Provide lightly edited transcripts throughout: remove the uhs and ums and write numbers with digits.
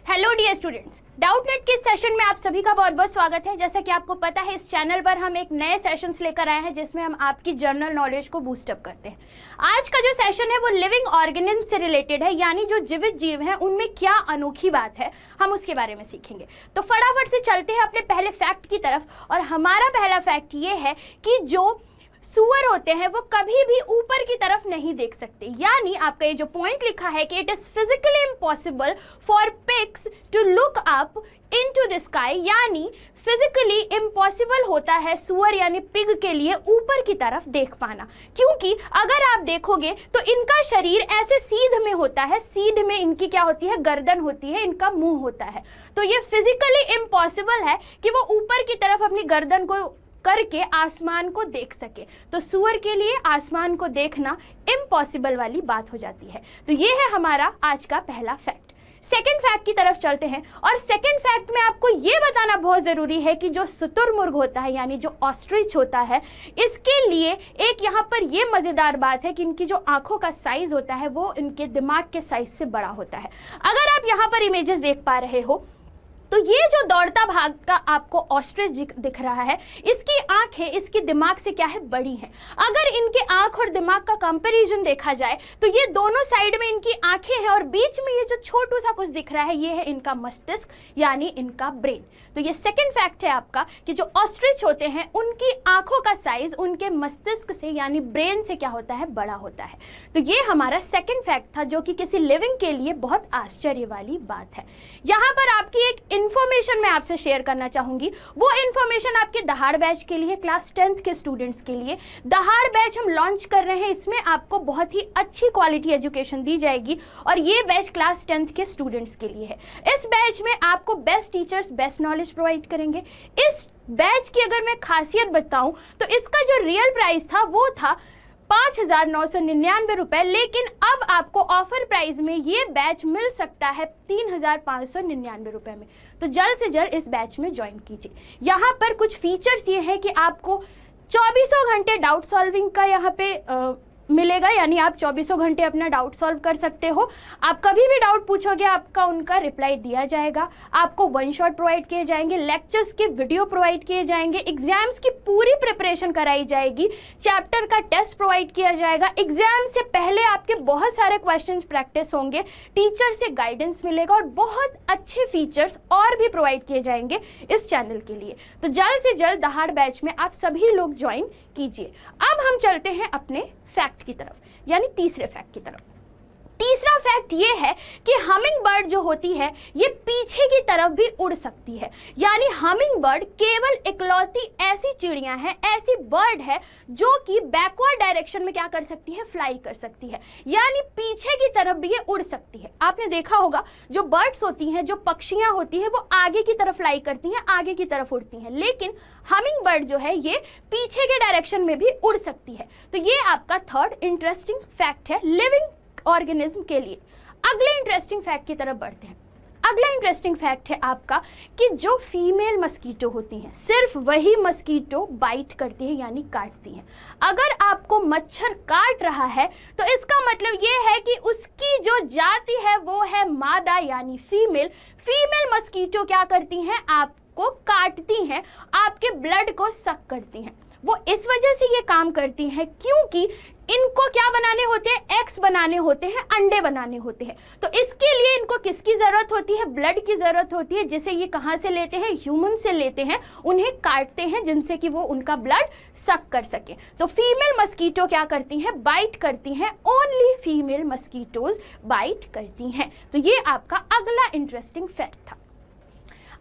Hello dear students, Doubtnut के session में आप सभी का बहुत बहुत स्वागत है। जैसा कि आपको पता है, इस चैनल पर हम एक नए सेशंस लेकर आए हैं जिसमें हम आपकी जनरल नॉलेज को बूस्ट अप करते हैं। आज का जो सेशन है वो लिविंग ऑर्गेनिज्म से रिलेटेड है, यानी जो जीवित जीव हैं उनमें क्या अनोखी बात है, हम उसके बारे में सीखेंगे। तो फटाफट से चलते हैं अपने पहले फैक्ट की तरफ। और हमारा पहला फैक्ट ये है कि जो सुअर होते हैं वो कभी भी ऊपर की तरफ नहीं देख सकते, यानी आपका ये जो पॉइंट लिखा है कि it is physically impossible for pigs to look up into the sky, यानी फिजिकली इम्पॉसिबल होता है सुअर यानी पिग के लिए ऊपर की तरफ देख पाना। क्योंकि अगर आप देखोगे तो इनका शरीर ऐसे सीध में होता है, सीध में इनकी क्या होती है, गर्दन होती है, इनका मुंह होता है। तो ये फिजिकली इम्पॉसिबल है कि वो ऊपर की तरफ अपनी गर्दन को करके आसमान को देख सके। तो सुअर के लिए आसमान को देखना इम्पॉसिबल वाली बात हो जाती है। तो ये है हमारा आज का पहला फैक्ट। सेकंड फैक्ट की तरफ चलते हैं, और सेकंड फैक्ट में आपको ये बताना बहुत जरूरी है कि जो शुतुरमुर्ग होता है यानी जो ऑस्ट्रिच होता है, इसके लिए एक यहाँ पर ये मजेदार बात है कि इनकी जो आंखों का साइज होता है वो इनके दिमाग के साइज से बड़ा होता है। अगर आप यहाँ पर इमेजेस देख पा रहे हो तो ये जो दौड़ता भागता आपको ऑस्ट्रिच दिख रहा है, इसकी आंखें इसके दिमाग से क्या है, बड़ी हैं। अगर इनके आंख और दिमाग का कंपैरिजन देखा जाए तो ये दोनों साइड में इनकी आंखें हैं और बीच में ये जो छोटू सा कुछ दिख रहा है ये है इनका मस्तिष्क यानी इनका ब्रेन। तो ये सेकंड फैक्ट है आपका कि जो ऑस्ट्रिच होते हैं उनकी आंखों का साइज उनके मस्तिष्क से यानी ब्रेन से क्या होता है, बड़ा होता है। तो ये हमारा सेकंड फैक्ट था जो कि किसी लिविंग के लिए बहुत आश्चर्य वाली बात है। यहाँ पर आपकी एक इंफॉर्मेशन मैं आपसे शेयर करना चाहूंगी। वो इंफॉर्मेशन आपके दहाड़ बैच के लिए, क्लास 10th के स्टूडेंट्स के लिए। दहाड़ बैच हम लॉन्च कर रहे हैं, इसमें आपको बहुत ही अच्छी क्वालिटी एजुकेशन दी जाएगी और ये बैच क्लास 10th के स्टूडेंट्स के लिए है। इस बैच में आपको best teachers best knowledge provide करेंगे। इस बैच की अगर मैं खासियत बताऊं तो इसका जो रियल प्राइस था वो था 5,999 रुपए, लेकिन अब आपको ऑफर प्राइस में ये बैच मिल सकता है 3,599 रुपए में। तो जल्द से जल्द इस बैच में ज्वाइन कीजिए। यहाँ पर कुछ फीचर्स ये है कि आपको 24 घंटे डाउट सॉल्विंग का यहाँ पे मिलेगा, यानी आप 24 घंटे अपना डाउट सॉल्व कर सकते हो। आप कभी भी डाउट पूछोगे आपका उनका रिप्लाई दिया जाएगा। आपको वन शॉट प्रोवाइड किए जाएंगे, लेक्चर्स के वीडियो प्रोवाइड किए जाएंगे, एग्जाम्स की पूरी प्रिपरेशन कराई जाएगी, चैप्टर का टेस्ट प्रोवाइड किया जाएगा। एग्जाम से पहले आपके बहुत सारे क्वेश्चंस प्रैक्टिस होंगे, टीचर से गाइडेंस मिलेगा और बहुत अच्छे फीचर्स और भी प्रोवाइड किए जाएंगे इस चैनल के लिए। तो जल्द से जल्द दहाड़ बैच में आप सभी लोग ज्वाइन कीजिए। अब हम चलते हैं अपने फैक्ट की तरफ, यानी तीसरे फैक्ट की तरफ। तीसरा फैक्ट ये है कि हमिंग बर्ड जो होती है ये पीछे की तरफ भी उड़ सकती है, यानी हमिंग बर्ड केवल इकलौती ऐसी चिड़ियां हैं, ऐसी बर्ड है जो कि बैकवर्ड डायरेक्शन में क्या कर सकती है, फ्लाई कर सकती है, यानी पीछे की तरफ भी ये उड़ सकती है। आपने देखा होगा जो बर्ड्स होती हैं, जो पक्षियां होती हैं, वो आगे की तरफ फ्लाई करती हैं, आगे की तरफ उड़ती हैं, लेकिन हमिंग बर्ड जो है ये पीछे के डायरेक्शन में भी उड़ सकती है। तो ये आपका थर्ड इंटरेस्टिंग फैक्ट है लिविंग ऑर्गेनिज्म के लिए। अगले इंटरेस्टिंग फैक्ट की तरफ बढ़ते हैं। अगला इंटरेस्टिंग फैक्ट है आपका कि जो फीमेल मस्कीटो होती हैं सिर्फ वही मस्कीटो बाइट करती है यानी काटती हैं। अगर आपको मच्छर काट रहा है तो इसका मतलब ये है कि उसकी जो जाति है वो है मादा यानी फीमेल। फीमेल मस्कीटो क्या करती हैं, आपको काटती हैं, आपके ब्लड को सक करती हैं। वो इस वजह से ये काम करती हैं क्योंकि इनको क्या बनाने होते हैं, एग्स बनाने होते हैं, अंडे बनाने होते हैं। तो इसके लिए इनको किसकी जरूरत होती है, ब्लड की जरूरत होती है, जिसे ये कहाँ से लेते हैं, ह्यूमन से लेते हैं, उन्हें काटते हैं जिनसे कि वो उनका ब्लड सक कर सके। तो फीमेल मस्कीटो क्या करती हैं, बाइट करती हैं, ओनली फीमेल मस्कीटोज बाइट करती हैं। तो ये आपका अगला इंटरेस्टिंग फैक्ट था।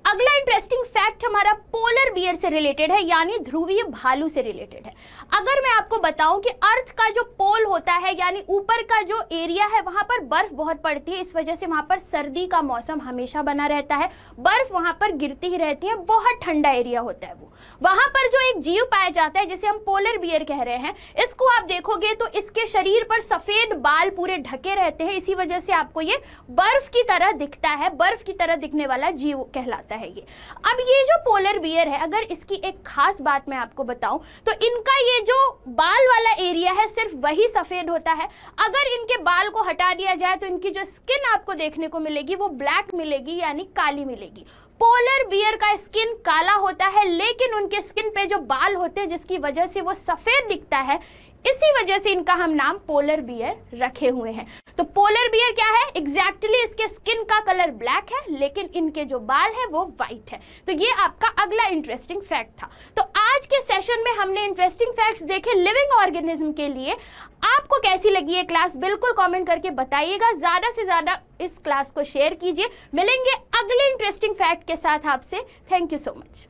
अगला इंटरेस्टिंग फैक्ट हमारा पोलर बियर से रिलेटेड है, यानी ध्रुवीय भालू से रिलेटेड है। अगर मैं आपको बताऊं कि अर्थ का जो पोल होता है यानी ऊपर का जो एरिया है वहां पर बर्फ बहुत पड़ती है, इस वजह से वहां पर सर्दी का मौसम हमेशा बना रहता है, बर्फ वहां पर गिरती ही रहती है, बहुत ठंडा एरिया होता है वो। वहां पर जो एक जीव पाया जाता है जिसे हम पोलर बियर कह रहे हैं, इसको आप देखोगे तो इसके शरीर पर सफेद बाल पूरे ढके रहते हैं, इसी वजह से आपको ये बर्फ की तरह दिखता है, बर्फ की तरह दिखने वाला जीव कहलाता है। है ये। अब ये जो पोलर बियर है, अगर इसकी एक खास बात मैं आपको बताऊं तो इनका ये जो बाल वाला एरिया है सिर्फ वही सफेद होता है। अगर इनके बाल को हटा दिया जाए तो इनकी जो स्किन आपको देखने को मिलेगी वो ब्लैक मिलेगी, यानी काली मिलेगी। पोलर बियर का स्किन काला होता है, लेकिन उनके स्किन पे जो बाल होते हैं जिसकी वजह से वो सफेद दिखता है, इसी वजह से इनका हम नाम पोलर बियर रखे हुए हैं। तो पोलर बियर क्या है? एग्जैक्टली इसके स्किन का कलर ब्लैक है, लेकिन इनके जो बाल है वो व्हाइट है। तो ये आपका अगला इंटरेस्टिंग फैक्ट था। तो आज के सेशन में हमने इंटरेस्टिंग फैक्ट्स देखे लिविंग ऑर्गेनिज्म के लिए। आपको कैसी लगी ये क्लास बिल्कुल कमेंट करके बताइएगा। ज्यादा से ज्यादा इस क्लास को शेयर कीजिए। मिलेंगे अगले इंटरेस्टिंग फैक्ट के साथ आपसे। Thank you so much.